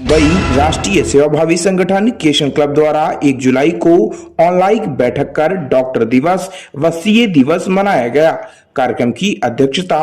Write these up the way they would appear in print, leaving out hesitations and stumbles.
वही राष्ट्रीय सेवाभावी संगठन किशन क्लब द्वारा 1 जुलाई को ऑनलाइन बैठक कर डॉक्टर दिवस व सीए दिवस मनाया गया। कार्यक्रम की अध्यक्षता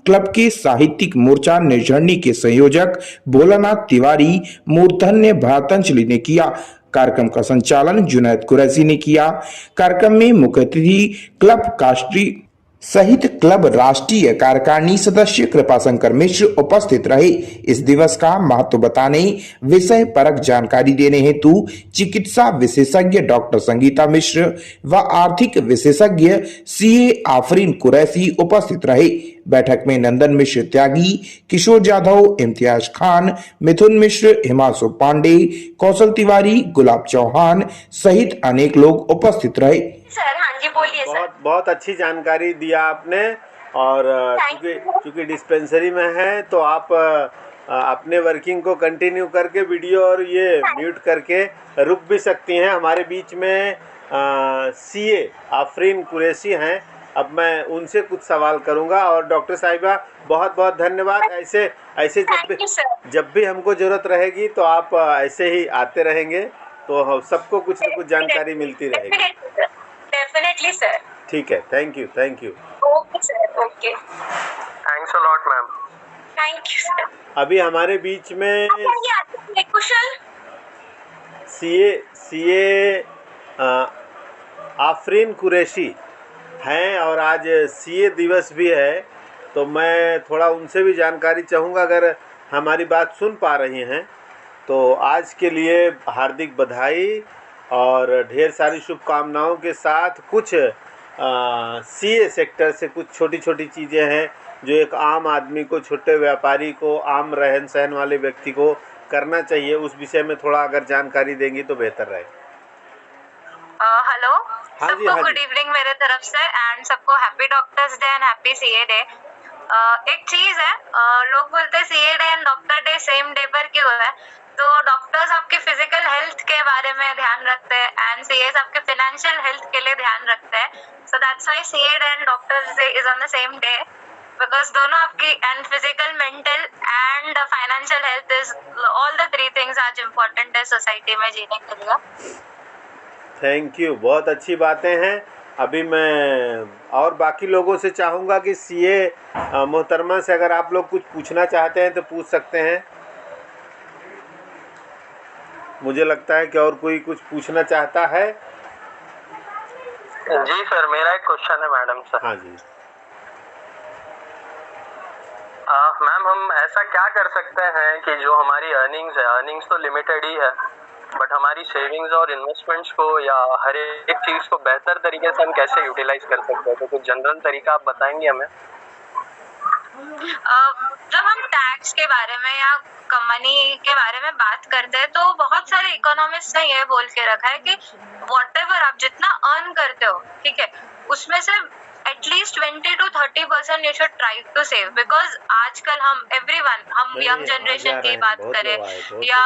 क्लब के साहित्यिक मोर्चा निर्झरनी के संयोजक भोलानाथ तिवारी मूर्धन्य भारतांजलि ने किया। कार्यक्रम का संचालन जुनैद कुरैशी ने किया। कार्यक्रम में मुख्य अतिथि क्लब काष्ट्री सहित क्लब राष्ट्रीय कार्यकारिणी सदस्य कृपाशंकर मिश्र उपस्थित रहे। इस दिवस का महत्व बताने, विषय परक जानकारी देने हेतु चिकित्सा विशेषज्ञ डॉक्टर संगीता मिश्र व आर्थिक विशेषज्ञ सीए आफरीन कुरैशी उपस्थित रहे। बैठक में नंदन मिश्र त्यागी, किशोर जाधव, इम्तियाज खान, मिथुन मिश्र, हिमांशु पांडे, कौशल तिवारी, गुलाब चौहान सहित अनेक लोग उपस्थित रहे। सर हाँ जी बोलिए सर। बहुत बहुत अच्छी जानकारी दिया आपने। और चूंकि डिस्पेंसरी में है तो आप अपने वर्किंग को कंटिन्यू करके वीडियो और ये म्यूट करके रुक भी सकती हैं। हमारे बीच में सीए आफरीन कुरैशी हैं। अब मैं उनसे कुछ सवाल करूंगा। और डॉक्टर साहिबा बहुत बहुत धन्यवाद। ऐसे जब भी हमको ज़रूरत रहेगी तो आप ऐसे ही आते रहेंगे तो सबको कुछ न कुछ जानकारी मिलती रहेगी। Definitely sir. ठीक है, thank you. Okay sir, okay, thanks a lot ma'am. Thank you sir. अभी हमारे बीच में कुशल सीए आफरीन कुरैशी हैं और आज सीए दिवस भी है तो मैं थोड़ा उनसे भी जानकारी चाहूँगा। अगर हमारी बात सुन पा रही हैं तो आज के लिए हार्दिक बधाई और ढेर सारी शुभकामनाओं के साथ कुछ सीए सेक्टर से कुछ छोटी छोटी चीज़ें हैं जो एक आम आदमी को, छोटे व्यापारी को, आम रहन सहन वाले व्यक्ति को करना चाहिए। उस विषय में थोड़ा अगर जानकारी देंगी तो बेहतर रहे। हेलो सबको गुड इवनिंग मेरे तरफ से एंड सबको happy doctors day and happy CA day. एक चीज है, लोग बोलते हैं CA day and doctor day same day पर क्यों है, तो डॉक्टर्स आपके फिजिकल हेल्थ के बारे में ध्यान रखते हैं एंड सीएस आपके फाइनेंशियल हेल्थ के लिए ध्यान रखते हैं। So that's why CA day and doctors day is on the same day because दोनों आपकी and physical, mental and financial health is all the 3 things आज इम्पोर्टेंट है सोसाइटी में जीने के लिए। थैंक यू, बहुत अच्छी बातें हैं। अभी मैं और बाकी लोगों से चाहूँगा कि सीए मोहतरमा से अगर आप लोग कुछ पूछना चाहते हैं तो पूछ सकते हैं। मुझे लगता है कि और कोई कुछ पूछना चाहता है। जी सर, मेरा एक क्वेश्चन है मैडम सर। हाँ जी मैम, हम ऐसा क्या कर सकते हैं कि जो हमारी अर्निंग्स तो लिमिटेड ही है, बट हमारी सेविंग्स और इन्वेस्टमेंट्स को या हर एक चीज़ को बेहतर तरीके से हम कैसे यूटिलाइज कर सकते हैं? तो कुछ जनरल तरीका आप बताएंगे हमें? जब हम टैक्स के बारे में या कंपनी के बारे में बात करते हैं तो बहुत सारे इकोनॉमिस्ट ने ये बोल के रखा है कि व्हाटएवर आप जितना अर्न करते हो, ठीक है, उसमें से at least 20 to 30% you should try to save because आजकल हम यंग जनरेशन की बात करें या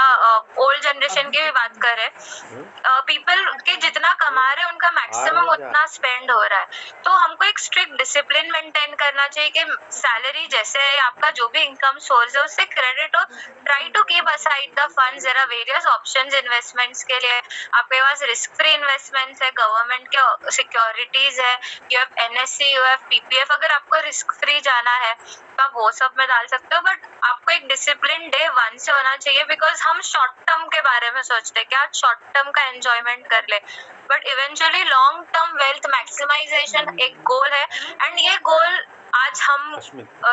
ओल्ड जनरेशन की भी बात करें, पीपल के जितना कमा रहे हैं उनका मैक्सिमम उतना स्पेंड हो रहा है। तो हमको एक स्ट्रिक्ट डिसिप्लिन मेंटेन करना चाहिए कि सैलरी जैसे आपका जो भी इनकम सोर्स है उससे क्रेडिट हो, try to keep aside the funds. There are various options investments के लिए। आपके पास रिस्क फ्री इन्वेस्टमेंट्स है, गवर्नमेंट के सिक्योरिटीज है, you have NSC, you have PPF. अगर आपको रिस्क फ्री जाना है तो आप वो सब में डाल सकते हो, बट आपको एक डिसिप्लिन डे 1 से होना चाहिए बिकॉज हम शॉर्ट टर्म के बारे में सोचते हैं कि आज शॉर्ट टर्म का एंजॉयमेंट कर ले, but eventually long term wealth maximization एक गोल है। एंड ये गोल आज हम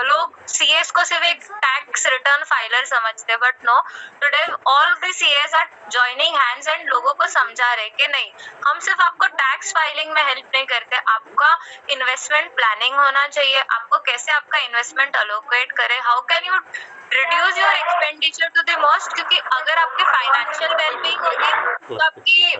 लोग सीएस को सिर्फ एक टैक्स रिटर्न फाइलर समझते हैं, but no, today all the CS are joining hands and लोगों को समझा रहे कि नहीं, हम सिर्फ आपको टैक्स फाइलिंग में हेल्प नहीं करते, आपका इन्वेस्टमेंट प्लानिंग होना चाहिए, आपको कैसे आपका इन्वेस्टमेंट अलोकेट करे, how can you reduce your expenditure to the most, क्योंकि अगर आपकी फाइनेंशियल वेलबींग होगी तो आपकी,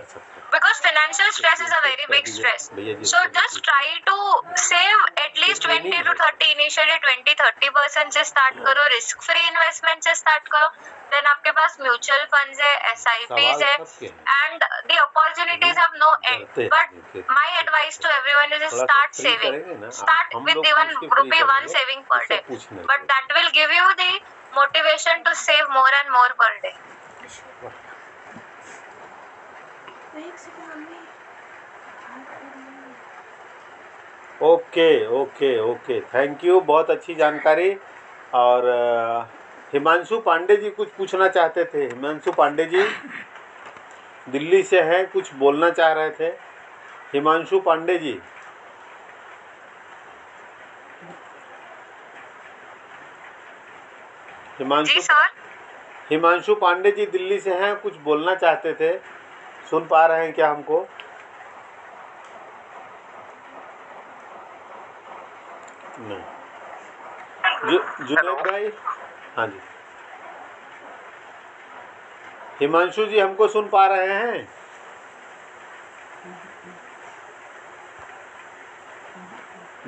because financial stress is a very big stress, so just try to save at least 20 to 30, initially 20-30% से स्टार्ट करो, रिस्क फ्री इन्वेस्टमेंट से start करो, देन आपके पास म्यूचुअल फंड्स है, SIPs है, and the opportunities have no end, but my advice to everyone is start saving, start with even ₹1 saving per day, but that will give you the motivation to save more and more per day. Okay okay okay, thank you, बहुत अच्छी जानकारी। और हिमांशु पांडे जी कुछ पूछना चाहते थे। हिमांशु पांडे जी दिल्ली से हैं, कुछ बोलना चाह रहे थे। हिमांशु पांडे जी, जी सर। हिमांशु पांडे जी दिल्ली से हैं, कुछ बोलना चाहते थे, सुन पा रहे हैं क्या हमको? नहीं। जुनेद भाई, हाँ जी, हिमांशु जी हमको सुन पा रहे हैं?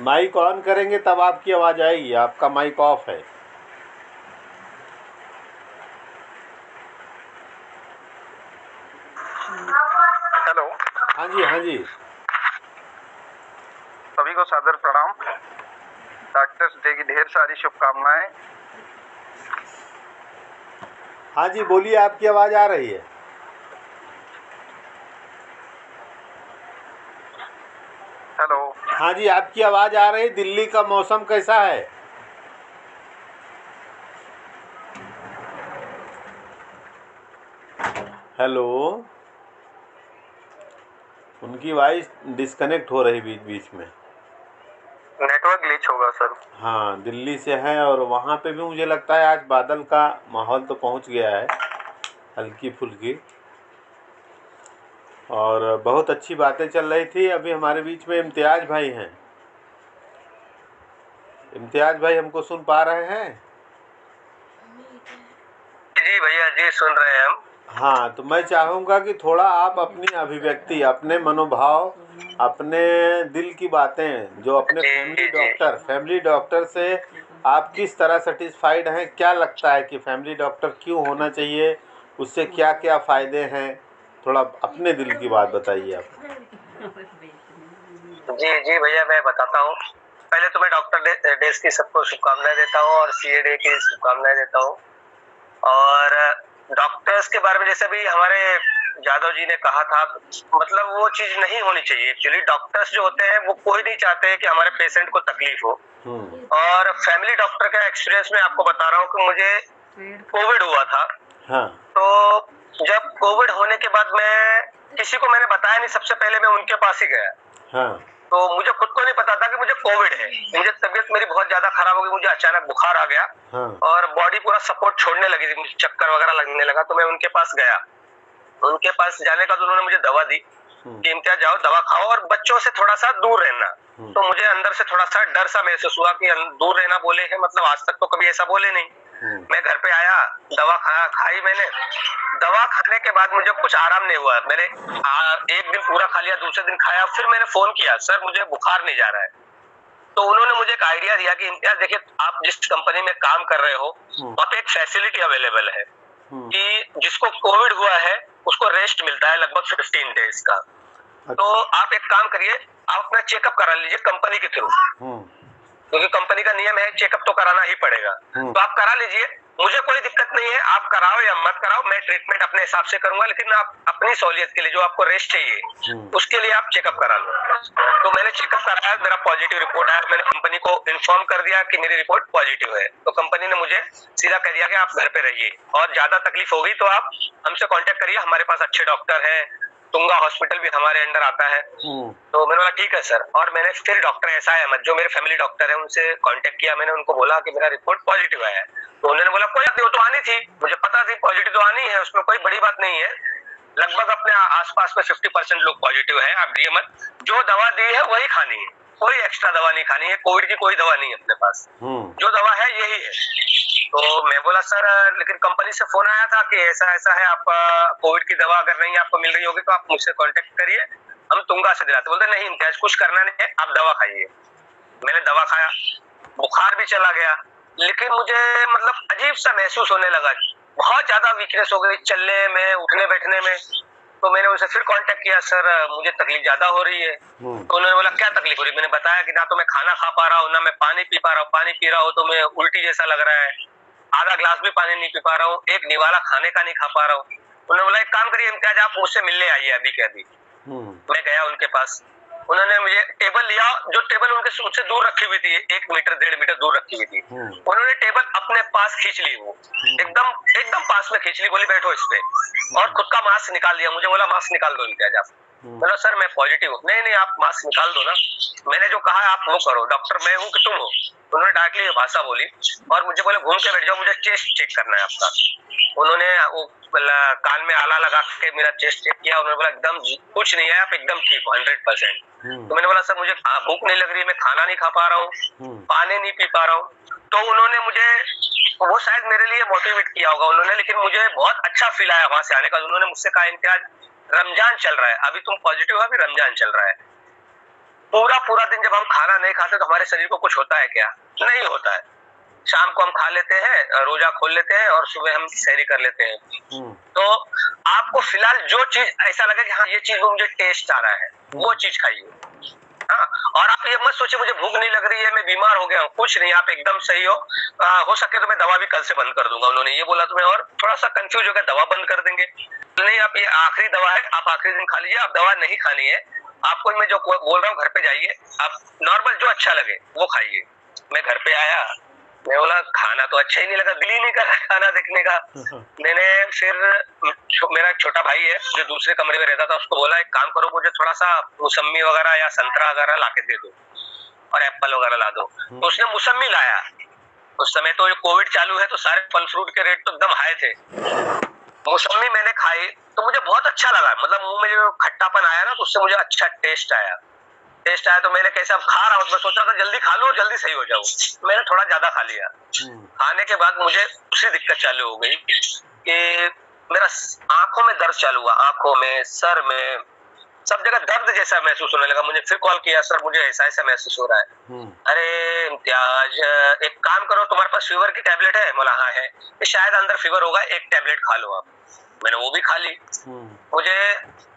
माइक ऑन करेंगे तब आपकी आवाज आएगी, आपका माइक ऑफ है। हेलो, हाँ जी, हाँ जी, सभी को सादर प्रणाम। डॉक्टर्स डे की ढेर सारी शुभकामनाएं। हाँ जी, बोलिए, आपकी आवाज आ रही है। हेलो, हाँ जी, आपकी आवाज आ रही है। दिल्ली का मौसम कैसा है? हेलो, उनकी वॉइस डिस्कनेक्ट हो रही बीच बीच में। नेटवर्क ग्लिच होगा सर। हाँ, दिल्ली से है और वहाँ पे भी मुझे लगता है आज बादल का माहौल तो पहुँच गया है, हल्की फुल्की, और बहुत अच्छी बातें चल रही थी। अभी हमारे बीच में इम्तियाज भाई हैं। इम्तियाज भाई हमको सुन पा रहे हैं? जी भैया जी, सुन रहे हैं हम। हाँ, तो मैं चाहूँगा कि थोड़ा आप अपनी अभिव्यक्ति, अपने मनोभाव, अपने दिल की बातें, जो अपने फैमिली डॉक्टर से आप किस तरह सेटिस्फाइड हैं, क्या लगता है कि फैमिली डॉक्टर क्यों होना चाहिए, उससे क्या क्या फ़ायदे हैं, थोड़ा अपने दिल की बात बताइए आप। जी जी भैया, मैं बताता हूँ। पहले तो मैं डॉक्टर डेज की सबको शुभकामनाएं देता हूँ और CA डे की शुभकामनाएं देता हूँ। और डॉक्टर्स के बारे में जैसे भी हमारे यादव जी ने कहा था, मतलब वो चीज नहीं होनी चाहिए। एक्चुअली डॉक्टर्स जो होते हैं वो कोई नहीं चाहते कि हमारे पेशेंट को तकलीफ हो। और फैमिली डॉक्टर का एक्सपीरियंस मैं आपको बता रहा हूँ कि मुझे कोविड हुआ था। हाँ। तो जब कोविड होने के बाद मैं किसी को मैंने बताया नहीं, सबसे पहले मैं उनके पास ही गया। हाँ। तो मुझे खुद को नहीं पता था कि मुझे कोविड है। मुझे तबीयत मेरी बहुत ज्यादा खराब हो गई, मुझे अचानक बुखार आ गया। हाँ। और बॉडी पूरा सपोर्ट छोड़ने लगी थी, मुझे चक्कर वगैरह लगने लगा। तो मैं उनके पास गया। उनके पास जाने का तो उन्होंने मुझे दवा दी कि इम्तियाज जाओ, दवा खाओ और बच्चों से थोड़ा सा दूर रहना। तो मुझे अंदर से थोड़ा सा डर सा महसूस हुआ कि दूर रहना बोले हैं, मतलब आज तक तो कभी ऐसा बोले नहीं। मैं घर पे आया, दवा खाई मैंने। दवा खाने के बाद मुझे कुछ आराम नहीं हुआ। मैंने एक दिन पूरा खा लिया, दूसरे दिन खाया, फिर मैंने फोन किया, सर मुझे बुखार नहीं जा रहा है। तो उन्होंने मुझे एक आइडिया दिया कि इम्तियाज देखिए, आप जिस कंपनी में काम कर रहे हो वहाँ पे एक फैसिलिटी अवेलेबल है कि जिसको कोविड हुआ है उसको रेस्ट मिलता है लगभग 15 डेज का। तो आप एक काम करिए, आप अपना चेकअप करा लीजिए कंपनी के थ्रू, क्योंकि कंपनी का नियम है चेकअप तो कराना ही पड़ेगा। तो आप करा लीजिए, मुझे कोई दिक्कत नहीं है, आप कराओ या मत कराओ, मैं ट्रीटमेंट अपने हिसाब से करूंगा, लेकिन आप अपनी सहूलियत के लिए जो आपको रेस्ट चाहिए उसके लिए आप चेकअप करा लो। तो मैंने चेकअप कराया, मेरा पॉजिटिव रिपोर्ट आया। मैंने कंपनी को इन्फॉर्म कर दिया कि मेरी रिपोर्ट पॉजिटिव है। तो कंपनी ने मुझे सीधा कह दिया कि आप घर पे रहिए, और ज्यादा तकलीफ होगी तो आप हमसे कॉन्टेक्ट करिए, हमारे पास अच्छे डॉक्टर है, तुंगा हॉस्पिटल भी हमारे अंडर आता है। तो मैंने बोला ठीक है सर। और मैंने फिर डॉक्टर SI अहमद, जो मेरे फैमिली डॉक्टर है, उनसे कांटेक्ट किया। मैंने उनको बोला कि मेरा रिपोर्ट पॉजिटिव आया है। तो उन्होंने बोला कोई बात नहीं, वो तो आनी थी, मुझे पता थी पॉजिटिव तो आनी है, उसमें कोई बड़ी बात नहीं है। लगभग अपने आसपास में 50% लोग पॉजिटिव है, आप डरिए मत, जो दवा दी है वही खानी है, कोई एक्स्ट्रा दवा नहीं खानी है, कोविड की कोई दवा नहीं है अपने पास, जो दवा है यही है। तो मैं बोला सर लेकिन कंपनी से फोन आया था कि ऐसा ऐसा है, आप कोविड की दवा अगर नहीं आपको मिल रही होगी तो आप मुझसे कांटेक्ट करिए, हम तुंगा से दिलाते। बोलते नहीं इम्तियाज कुछ करना नहीं है, आप दवा खाइए। मैंने दवा खाया, बुखार भी चला गया, लेकिन मुझे मतलब अजीब सा महसूस होने लगा, बहुत ज्यादा वीकनेस हो गई चलने में, उठने बैठने में। तो मैंने उनसे फिर कांटेक्ट किया, सर मुझे तकलीफ ज्यादा हो रही है। तो उन्होंने बोला क्या तकलीफ हो रही है? मैंने बताया कि ना तो मैं खाना खा पा रहा हूँ, ना मैं पानी पी पा रहा हूँ, पानी पी रहा हूँ तो मैं उल्टी जैसा लग रहा है, आधा ग्लास भी पानी नहीं पी पा रहा हूँ, एक निवाला खाने का नहीं खा पा रहा हूँ। उन्होंने बोला एक काम करिए इम्तियाज, आप मुझसे मिलने आइए अभी के अभी। मैं गया उनके पास, उन्होंने मुझे टेबल लिया, जो टेबल उनके मुझसे दूर रखी हुई थी, 1 मीटर 1.5 मीटर दूर रखी हुई थी, उन्होंने टेबल अपने पास खींच ली, वो एकदम एकदम पास में खींच ली, बोली बैठो इस पे, और खुद का मास्क निकाल दिया। मुझे बोला मास्क निकाल दो इम्तियाज आप। बोला सर मैं पॉजिटिव हूँ। नहीं नहीं आप मास्क निकाल दो ना, मैंने जो कहा आप वो करो, डॉक्टर मैं हूँ कि तुम हो। उन्होंने डायरेक्टली ये भाषा बोली और मुझे बोले घूम के बैठ जाओ, मुझे चेस्ट चेक करना है आपका। उन्होंने वो कान में आला लगा के मेरा चेस्ट चेक किया, उन्होंने बोला एकदम कुछ नहीं है, आप एकदम ठीक हो 100%। तो मैंने बोला सर मुझे भूख नहीं लग रही है, मैं खाना नहीं खा पा रहा हूँ, पानी नहीं पी पा रहा हूँ। तो उन्होंने मुझे, वो शायद मेरे लिए मोटिवेट किया होगा उन्होंने, लेकिन मुझे बहुत अच्छा फील आया वहां से आने का। उन्होंने मुझसे कहा इम्तियाज रमजान चल रहा है, अभी तुम पॉजिटिव हो, अभी रमजान चल रहा है, पूरा दिन जब हम खाना नहीं खाते तो हमारे शरीर को कुछ होता है क्या? नहीं होता है। शाम को हम खा लेते हैं, रोजा खोल लेते हैं और सुबह हम सैरी कर लेते हैं। तो आपको फिलहाल जो चीज ऐसा लगे कि हाँ ये चीज मुझे टेस्ट आ रहा है, वो चीज खाइए। हाँ, और आप ये मत सोचिए मुझे भूख नहीं लग रही है, मैं बीमार हो गया हूँ, कुछ नहीं, आप एकदम सही हो सके तो मैं दवा भी कल से बंद कर दूंगा। उन्होंने ये बोला तो मैं और थोड़ा सा कंफ्यूज हो गया, दवा बंद कर देंगे? नहीं आप ये आखिरी दवा है, आप आखिरी दिन खा लीजिए, आप दवा नहीं खानी है आपको, मैं जो बोल रहा हूँ घर पे जाइए, आप नॉर्मल जो अच्छा लगे वो खाइए। मैं घर पे आया, मैं बोला खाना तो अच्छा ही नहीं लगा, दिल ही नहीं कर रहा खाना देखने का। मैंने फिर मेरा छोटा भाई है जो दूसरे कमरे में रहता था, उसको बोला एक काम करो मुझे थोड़ा सा मौसम्मी वगैरह या संतरा वगैरह लाके दे दो और एप्पल वगैरह ला दो। तो उसने मौसम्मी लाया। उस समय तो कोविड चालू है तो सारे फल फ्रूट के रेट तो एकदम हाई थे। मौसम्मी मैंने खाई तो मुझे बहुत अच्छा लगा, मतलब मुंह में जो खट्टापन आया ना तो उससे मुझे अच्छा टेस्ट आया। तो मैंने कैसे अब खा रहा हूँ, मैं सोचा था जल्दी खा लूं और जल्दी सही हो जाऊं, मैंने थोड़ा ज्यादा खा लिया। खाने के बाद मुझे दूसरी दिक्कत चालू हो गई कि मेरा आंखों में दर्द चालू हुआ, आंखों में, सर में, सब जगह दर्द जैसा महसूस होने लगा। मुझे फिर कॉल किया, सर मुझे ऐसा ऐसा महसूस हो रहा है। अरे इम्तियाज एक काम करो, तुम्हारे पास फीवर की टैबलेट है? बोला हाँ है। शायद अंदर फीवर होगा, एक टैबलेट खा लो आप। मैंने वो भी खा ली। मुझे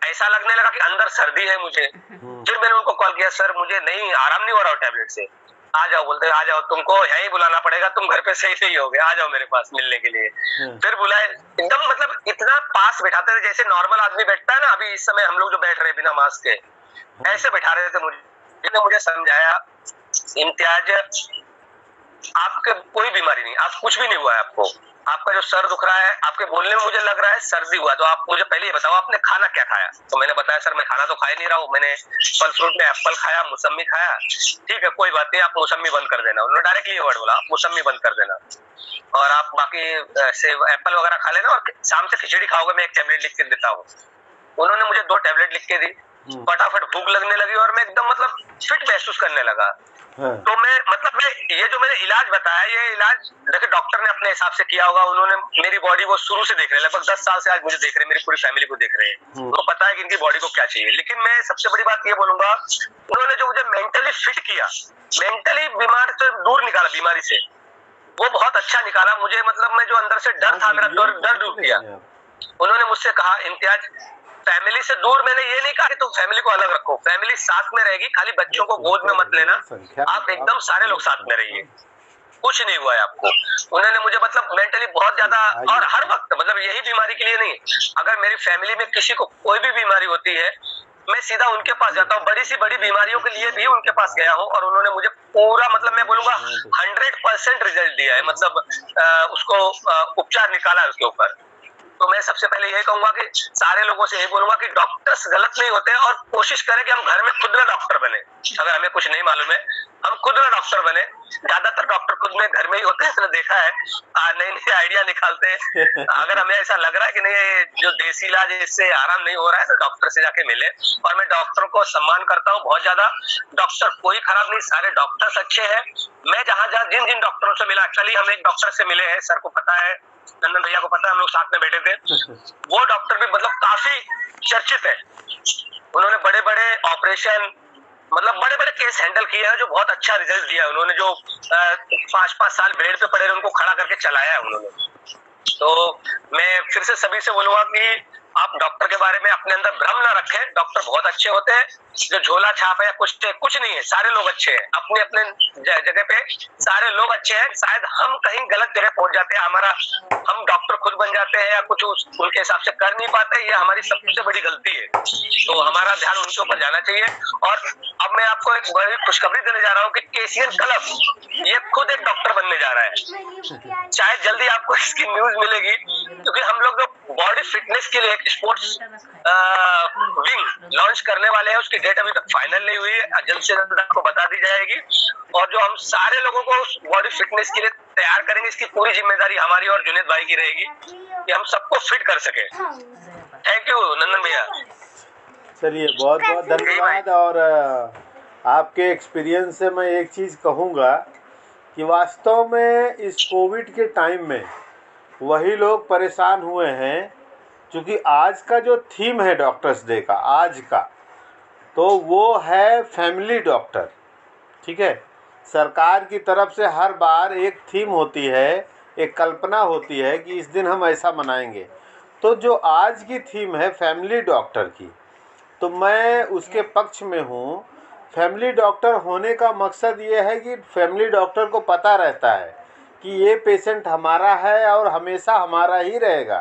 ऐसा लगने लगा कि अंदर सर्दी है मुझे। फिर मैंने उनको कॉल किया, सर मुझे नहीं आराम नहीं हो रहा टैबलेट से, आ जाओ। बोलते आ जाओ, तुमको यही बुलाना पड़ेगा, तुम घर पे सही हो गए, आ जाओ मेरे पास मिलने के लिए। फिर बुलाए, एकदम मतलब इतना पास बैठाते थे जैसे नॉर्मल आदमी बैठता है ना, अभी इस समय हम लोग जो बैठ रहे हैं बिना मास्क के, ऐसे बैठा रहे थे। मुझे समझाया इम्तियाज आपके कोई बीमारी नहीं, आप कुछ भी नहीं हुआ है आपको, आपका जो सर दुख रहा है, आपके बोलने में मुझे लग रहा है सर्दी हुआ, तो आप मुझे पहले ये बताओ आपने खाना क्या खाया? तो मैंने बताया सर मैं खाना तो खा नहीं रहा हूँ, मैंने फल फ्रूट में एप्पल खाया, मौसम्मी खाया। ठीक है कोई बात नहीं, आप मौसम्मी बंद कर देना। उन्होंने डायरेक्टली ये वर्ड बोला, आप मौसम्मी बंद कर देना और आप बाकी सेब एप्पल वगैरह खा लेना और शाम से खिचड़ी खाओगे, मैं एक टैबलेट लिख के देता हूँ। उन्होंने मुझे 2 टैबलेट लिख के दी, फटाफट भूख लगने लगी और मैं एकदम मतलब फिट महसूस करने लगा। तो मैं ये जो मैंने इलाज बताया, ये इलाज देखिए डॉक्टर ने अपने हिसाब से किया होगा। उन्होंने मेरी बॉडी को शुरू से देख रहे हैं, लगभग 10 साल से आज मुझे देख रहे हैं, मेरी पूरी फैमिली को देख रहे हैं, उनको पता है कि इनकी बॉडी को क्या चाहिए। लेकिन मैं सबसे बड़ी बात ये बोलूंगा, उन्होंने जो मुझे मेंटली फिट किया, मेंटली बीमार से दूर निकाला, बीमारी से, वो बहुत अच्छा निकाला मुझे। मतलब मैं जो अंदर से डर था, मेरा डर दूर किया। उन्होंने मुझसे कहा इम्तियाज फैमिली से दूर, मैंने ये नहीं कहा कि तुम फैमिली को अलग रखो, फैमिली साथ में रहेगी, खाली बच्चों को गोद में मत लेना, आप एकदम सारे लोग साथ में रहिए, कुछ नहीं हुआ है आपको। उन्होंने मुझे मतलब मेंटली बहुत ज्यादा, और हर वक्त मतलब यही बीमारी के लिए नहीं, अगर मेरी फैमिली में किसी को कोई भी बीमारी होती है मैं सीधा उनके पास जाता हूँ, बड़ी सी बड़ी बीमारियों के लिए भी उनके पास गया हूँ और उन्होंने मुझे पूरा मतलब मैं बोलूंगा 100% रिजल्ट दिया है, मतलब उसको उपचार निकाला है उसके ऊपर। तो मैं सबसे पहले यही कहूंगा कि सारे लोगों से यही बोलूंगा कि डॉक्टर्स गलत नहीं होते और कोशिश करें कि हम घर में खुद ना डॉक्टर बने। अगर हमें कुछ नहीं मालूम है, हम खुद ना डॉक्टर बने। ज्यादातर डॉक्टर खुद में घर में ही होते हैं, इसने देखा है, नई नई आइडिया निकालते हैं। अगर हमें ऐसा लग रहा है कि नहीं जो देसी इलाज है इससे आराम नहीं हो रहा है, तो डॉक्टर से जाके मिले। और मैं डॉक्टर को सम्मान करता हूँ बहुत ज्यादा। डॉक्टर कोई खराब नहीं, सारे डॉक्टर्स अच्छे हैं। मैं जहाँ जिन जिन डॉक्टरों से मिला, एक्चुअली हम एक डॉक्टर से मिले हैं, सर को पता है, नंदन भैया को पता है, हम लोग साथ में बैठे थे। वो डॉक्टर भी मतलब काफी चर्चित है। उन्होंने बड़े बड़े ऑपरेशन, मतलब बड़े बड़े केस हैंडल किए हैं, जो बहुत अच्छा रिजल्ट दिया है उन्होंने। जो 5-5 साल बेड पे पड़े, उनको खड़ा करके चलाया है उन्होंने। तो मैं फिर से सभी से बोलूंगा कि आप डॉक्टर के बारे में अपने अंदर भ्रम ना रखें। डॉक्टर बहुत अच्छे होते हैं, जो झोला छाप है या कुछ नहीं है, सारे लोग अच्छे हैं अपने अपने जगह पे, सारे लोग अच्छे हैं। शायद हम कहीं गलत जगह पहुंच जाते हैं, हम डॉक्टर खुद बन जाते हैं या कुछ उनके हिसाब से कर नहीं पाते, ये हमारी सबसे बड़ी गलती है। तो हमारा ध्यान उनके ऊपर जाना चाहिए। और अब मैं आपको एक बड़ी खुशखबरी देने जा रहा हूँ कि केसीएन क्लब ये खुद एक डॉक्टर बनने जा रहा है। शायद जल्दी आपको इसकी न्यूज मिलेगी, क्योंकि हम लोग जो बॉडी फिटनेस के लिए एक स्पोर्ट्स विंग लॉन्च करने वाले हैं, उसकी डेट अभी तक फाइनल नहीं हुई है, जल्द से जल्द आपको बता दी जाएगी। और जो हम सारे लोगों को उस बॉडी फिटनेस के लिए तैयार करेंगे, इसकी पूरी जिम्मेदारी हमारी और जुनेद भाई की रहेगी कि हम सबको फिट कर सके। थैंक यू नंदन भैया। चलिए, बहुत बहुत धन्यवाद। और आपके एक्सपीरियंस से मैं एक चीज़ कहूँगा कि वास्तव में इस कोविड के टाइम में वही लोग परेशान हुए हैं, क्योंकि आज का जो थीम है डॉक्टर्स डे का आज का, तो वो है फैमिली डॉक्टर। ठीक है, सरकार की तरफ से हर बार एक थीम होती है, एक कल्पना होती है कि इस दिन हम ऐसा मनाएंगे। तो जो आज की थीम है फैमिली डॉक्टर की, तो मैं उसके पक्ष में हूँ। फैमिली डॉक्टर होने का मकसद ये है कि फैमिली डॉक्टर को पता रहता है कि ये पेशेंट हमारा है और हमेशा हमारा ही रहेगा।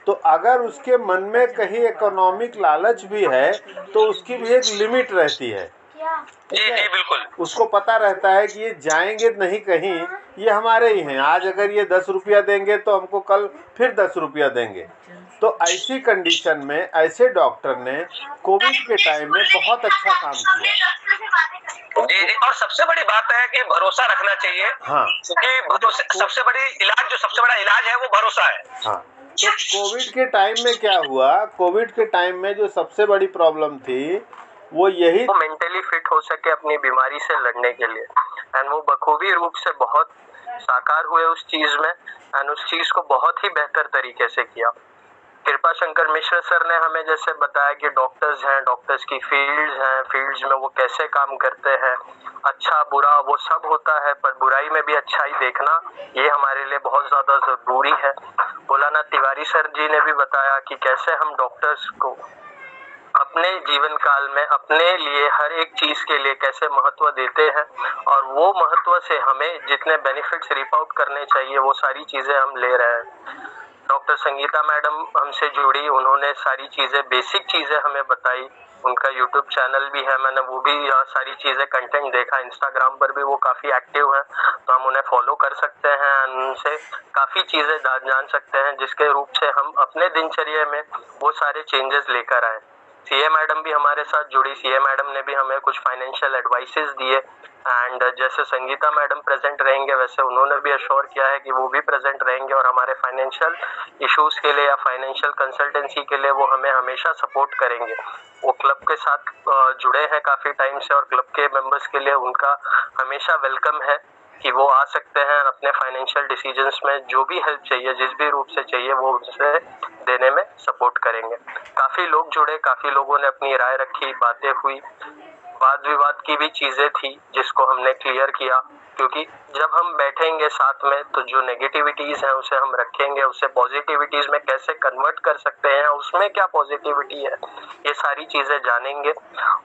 तो अगर उसके मन में कहीं इकोनॉमिक लालच भी है, तो उसकी भी एक लिमिट रहती है। ठीक है, बिल्कुल। उसको पता रहता है कि ये जाएंगे नहीं कहीं, ये हमारे ही हैं। आज अगर ये 10 रुपया देंगे तो हमको कल फिर 10 रुपया देंगे। तो ऐसी कंडीशन में ऐसे डॉक्टर ने कोविड के टाइम में बहुत अच्छा काम किया। जी, और सबसे बड़ी बात है कि भरोसा रखना चाहिए। हाँ, क्योंकि सबसे बड़ा इलाज है वो भरोसा है। हाँ, तो कोविड के टाइम में क्या हुआ, कोविड के टाइम में जो सबसे बड़ी प्रॉब्लम थी वो यही, वो मेंटली फिट हो सके अपनी बीमारी से लड़ने के लिए। एंड वो बखूबी रूप से बहुत साकार हुए उस चीज में, एंड उस चीज को बहुत ही बेहतर तरीके से किया। कृपा शंकर मिश्र सर ने हमें जैसे बताया कि डॉक्टर्स हैं, डॉक्टर्स की फील्ड्स हैं, फील्ड्स में वो कैसे काम करते हैं, अच्छा बुरा वो सब होता है, पर बुराई में भी अच्छाई देखना ये हमारे लिए बहुत ज्यादा जरूरी है। मौलाना तिवारी सर जी ने भी बताया कि कैसे हम डॉक्टर्स को अपने जीवन काल में अपने लिए हर एक चीज के लिए कैसे महत्व देते हैं, और वो महत्व से हमें जितने बेनिफिट्स रिप आउट करने चाहिए वो सारी चीजें हम ले रहे हैं। डॉक्टर संगीता मैडम हमसे जुड़ी, उन्होंने सारी चीजें, बेसिक चीजें हमें बताई। उनका यूट्यूब चैनल भी है, मैंने वो भी सारी चीजें कंटेंट देखा। इंस्टाग्राम पर भी वो काफी एक्टिव हैं, तो हम उन्हें फॉलो कर सकते हैं, उनसे काफी चीजें जान सकते हैं, जिसके रूप से हम अपने दिनचर्या में वो सारे चेंजेस लेकर आए। सीए मैडम भी हमारे साथ जुड़ी। सीए मैडम ने भी हमें कुछ फाइनेंशियल एडवाइसेस दिए, एंड जैसे संगीता मैडम प्रेजेंट रहेंगे वैसे उन्होंने भी अश्योर किया है कि वो भी प्रेजेंट रहेंगे, और हमारे फाइनेंशियल इश्यूज के लिए या फाइनेंशियल कंसल्टेंसी के लिए वो हमें हमेशा सपोर्ट करेंगे। वो क्लब के साथ जुड़े हैं काफी टाइम से, और क्लब के मेंबर्स के लिए उनका हमेशा वेलकम है कि वो आ सकते हैं, अपने फाइनेंशियल डिसीजंस में जो भी हेल्प चाहिए, जिस भी रूप से चाहिए, वो उनसे देने में सपोर्ट करेंगे। काफी लोग जुड़े, काफी लोगों ने अपनी राय रखी, बातें हुई, वाद विवाद की भी चीजें थी जिसको हमने क्लियर किया, क्योंकि जब हम बैठेंगे साथ में तो जो नेगेटिविटीज हैं उसे हम रखेंगे, उसे पॉजिटिविटीज में कैसे कन्वर्ट कर सकते हैं, उसमें क्या पॉजिटिविटी है, ये सारी चीजें जानेंगे।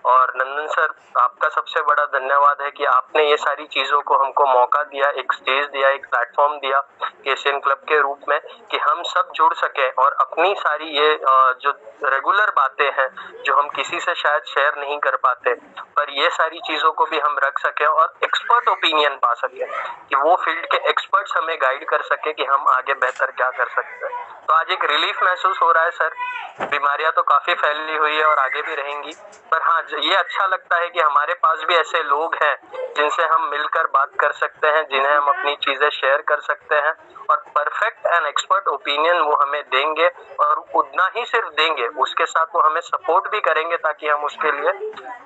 और नंदन सर, आपका सबसे बड़ा धन्यवाद है कि आपने ये सारी चीजों को हमको मौका दिया, एक स्टेज दिया, एक प्लेटफॉर्म दिया केसीएन क्लब के रूप में, कि हम सब जुड़ सके और अपनी सारी ये जो रेगुलर बातें हैं जो हम किसी से शायद शेयर नहीं कर पाते, पर ये सारी चीजों को भी हम रख सके और एक्सपर्ट ओपिनियन पा सके, कि वो फील्ड के एक्सपर्ट्स हमें गाइड कर सके कि हम आगे बेहतर क्या कर सकते हैं। तो आज एक रिलीफ महसूस हो रहा है सर। बीमारियां तो काफी फैली हुई है और आगे भी रहेंगी, पर हाँ ये अच्छा लगता है कि हमारे पास भी ऐसे लोग हैं जिनसे हम मिलकर बात कर सकते हैं, जिन्हें हम अपनी चीजें शेयर कर सकते हैं और परफेक्ट एंड एक्सपर्ट ओपिनियन वो हमें देंगे, और उतना ही सिर्फ देंगे, उसके साथ वो हमें सपोर्ट भी करेंगे ताकि हम उसके लिए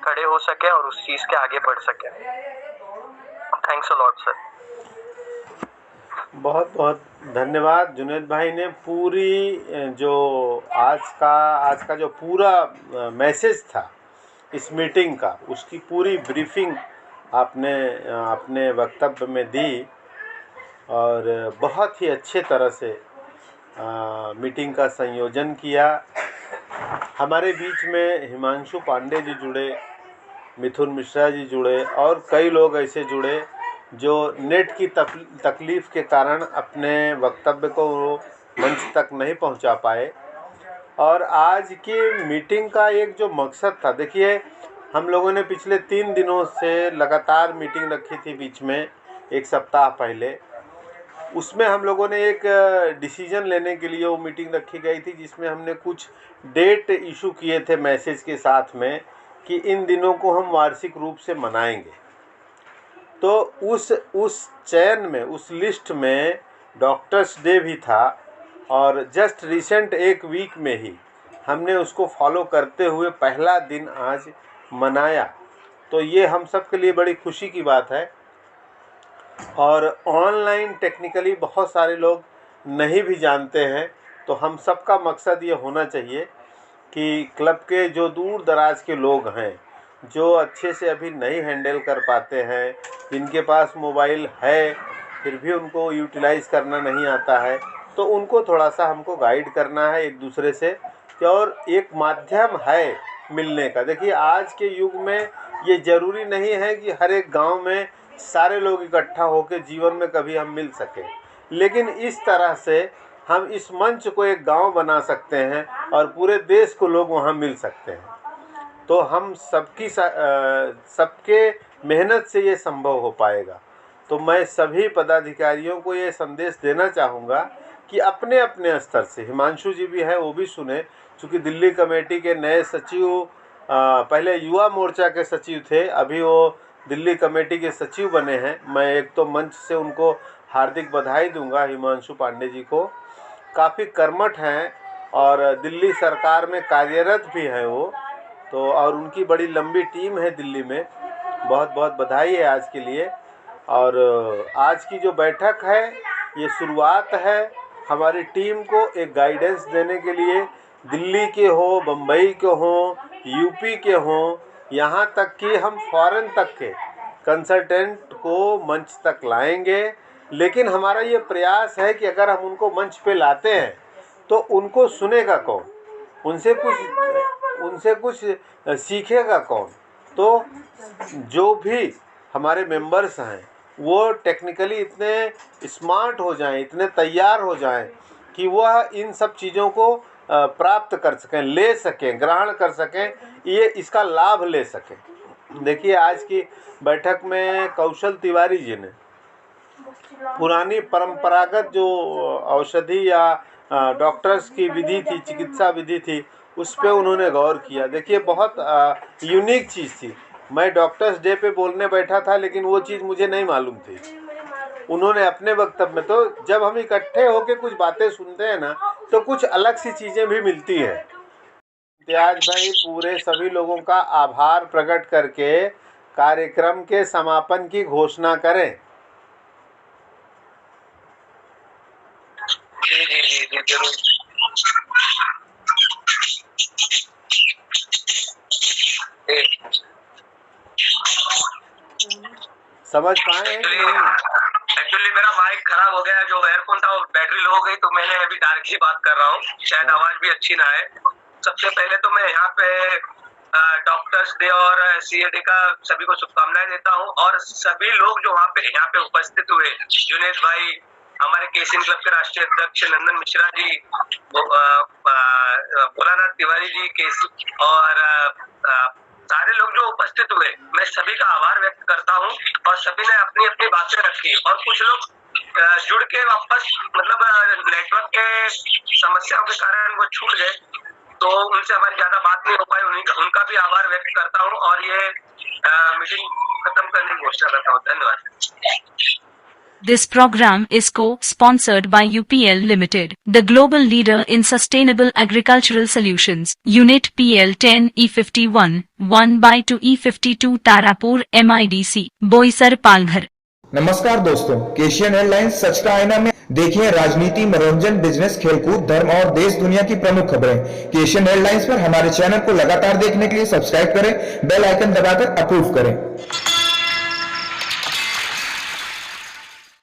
खड़े हो सके और उस चीज के आगे बढ़ सके। Thanks a lot sir. बहुत बहुत धन्यवाद जुनैद भाई ने पूरी जो आज का जो पूरा मैसेज था इस मीटिंग का, उसकी पूरी ब्रीफिंग आपने अपने वक्तव्य में दी और बहुत ही अच्छे तरह से मीटिंग का संयोजन किया। हमारे बीच में हिमांशु पांडे जी जुड़े, मिथुन मिश्रा जी जुड़े और कई लोग ऐसे जुड़े जो नेट की तकलीफ़ के कारण अपने वक्तव्य को मंच तक नहीं पहुंचा पाए। और आज की मीटिंग का एक जो मकसद था, देखिए हम लोगों ने पिछले 3 दिनों से लगातार मीटिंग रखी थी, बीच में एक सप्ताह पहले उसमें हम लोगों ने एक डिसीजन लेने के लिए वो मीटिंग रखी गई थी, जिसमें हमने कुछ डेट इशू किए थे मैसेज के साथ में कि इन दिनों को हम वार्षिक रूप से मनाएंगे। तो उस चयन में, उस लिस्ट में डॉक्टर्स डे भी था और जस्ट रिसेंट एक वीक में ही हमने उसको फॉलो करते हुए पहला दिन आज मनाया। तो ये हम सब के लिए बड़ी खुशी की बात है। और ऑनलाइन टेक्निकली बहुत सारे लोग नहीं भी जानते हैं, तो हम सबका मकसद ये होना चाहिए कि क्लब के जो दूर दराज के लोग हैं, जो अच्छे से अभी नहीं हैंडल कर पाते हैं, जिनके पास मोबाइल है फिर भी उनको यूटिलाइज़ करना नहीं आता है, तो उनको थोड़ा सा हमको गाइड करना है एक दूसरे से। और एक माध्यम है मिलने का। देखिए आज के युग में ये ज़रूरी नहीं है कि हर एक गांव में सारे लोग इकट्ठा होकर जीवन में कभी हम मिल सकें, लेकिन इस तरह से हम इस मंच को एक गांव बना सकते हैं और पूरे देश को लोग वहां मिल सकते हैं। तो हम सबके मेहनत से ये संभव हो पाएगा। तो मैं सभी पदाधिकारियों को ये संदेश देना चाहूँगा कि अपने अपने स्तर से, हिमांशु जी भी हैं वो भी सुने, चूँकि दिल्ली कमेटी के नए सचिव पहले युवा मोर्चा के सचिव थे, अभी वो दिल्ली कमेटी के सचिव बने हैं। मैं एक तो मंच से उनको हार्दिक बधाई दूंगा, हिमांशु पांडे जी को। काफ़ी कर्मठ हैं और दिल्ली सरकार में कार्यरत भी हैं वो, तो और उनकी बड़ी लंबी टीम है दिल्ली में। बहुत बहुत बधाई है आज के लिए। और आज की जो बैठक है ये शुरुआत है हमारी टीम को एक गाइडेंस देने के लिए। दिल्ली के हो, बम्बई के हो, यूपी के हो, यहाँ तक कि हम फॉरेन तक के कंसल्टेंट को मंच तक लाएंगे। लेकिन हमारा ये प्रयास है कि अगर हम उनको मंच पे लाते हैं तो उनको सुनेगा कौन, उनसे कुछ सीखेगा कौन। तो जो भी हमारे मेंबर्स हैं वो टेक्निकली इतने स्मार्ट हो जाएं, इतने तैयार हो जाएं कि वह इन सब चीज़ों को प्राप्त कर सकें, ले सकें, ग्रहण कर सकें, ये इसका लाभ ले सकें। देखिए आज की बैठक में कौशल तिवारी जी ने पुरानी परंपरागत जो औषधि या डॉक्टर्स की विधि थी, चिकित्सा विधि थी, उस पे उन्होंने गौर किया। देखिए बहुत यूनिक चीज़ थी। मैं डॉक्टर्स डे पे बोलने बैठा था लेकिन वो चीज़ मुझे नहीं मालूम थी। उन्होंने अपने वक्तव्य में, तो जब हम इकट्ठे होकर कुछ बातें सुनते हैं ना तो कुछ अलग सी चीज़ें भी मिलती हैं। इम्तियाज भाई पूरे सभी लोगों का आभार प्रकट करके कार्यक्रम के समापन की घोषणा करें। जी जरूर। समझ पाए हैं कि नहीं? एक्चुअली मेरा माइक खराब हो गया, जो एयरफोन था वो बैटरी लो हो गई, तो मैंने अभी डायरेक्ट ही बात कर रहा हूँ, शायद आवाज भी अच्छी ना आए। सबसे पहले तो मैं यहाँ पे डॉक्टर्स डे और CAD का सभी को शुभकामनाएं देता हूँ। और सभी लोग जो यहाँ पे उपस्थित हुए, जुनैद भाई, हमारे केसिन क्लब के राष्ट्रीय अध्यक्ष नंदन मिश्रा जी, भोलानाथ तिवारी जी, केसी और सारे लोग जो उपस्थित हुए, मैं सभी का आभार व्यक्त करता हूँ। और सभी ने अपनी अपनी बातें रखी और कुछ लोग जुड़ के वापस मतलब नेटवर्क के समस्याओं के कारण वो छूट गए, तो उनसे हमारी ज्यादा बात नहीं हो पाई। उनका भी आभार व्यक्त करता हूँ और ये मीटिंग खत्म करने की घोषणा करता हूँ। धन्यवाद। This program is co-sponsored by UPL Limited, the global leader in sustainable agricultural solutions. Unit PL 10 E51, 1/2 E52 Tarapur MIDC, Boisar Palghar. नमस्कार दोस्तों, केशियन हेडलाइंस सच का आईना में देखिए राजनीति, मनोरंजन, बिजनेस, खेलकूद, धर्म और देश दुनिया की प्रमुख खबरें। केशियन हेडलाइंस पर हमारे चैनल को लगातार देखने के लिए सब्सक्राइब करें, बेल आइकन दबाकर अप्रूव करें।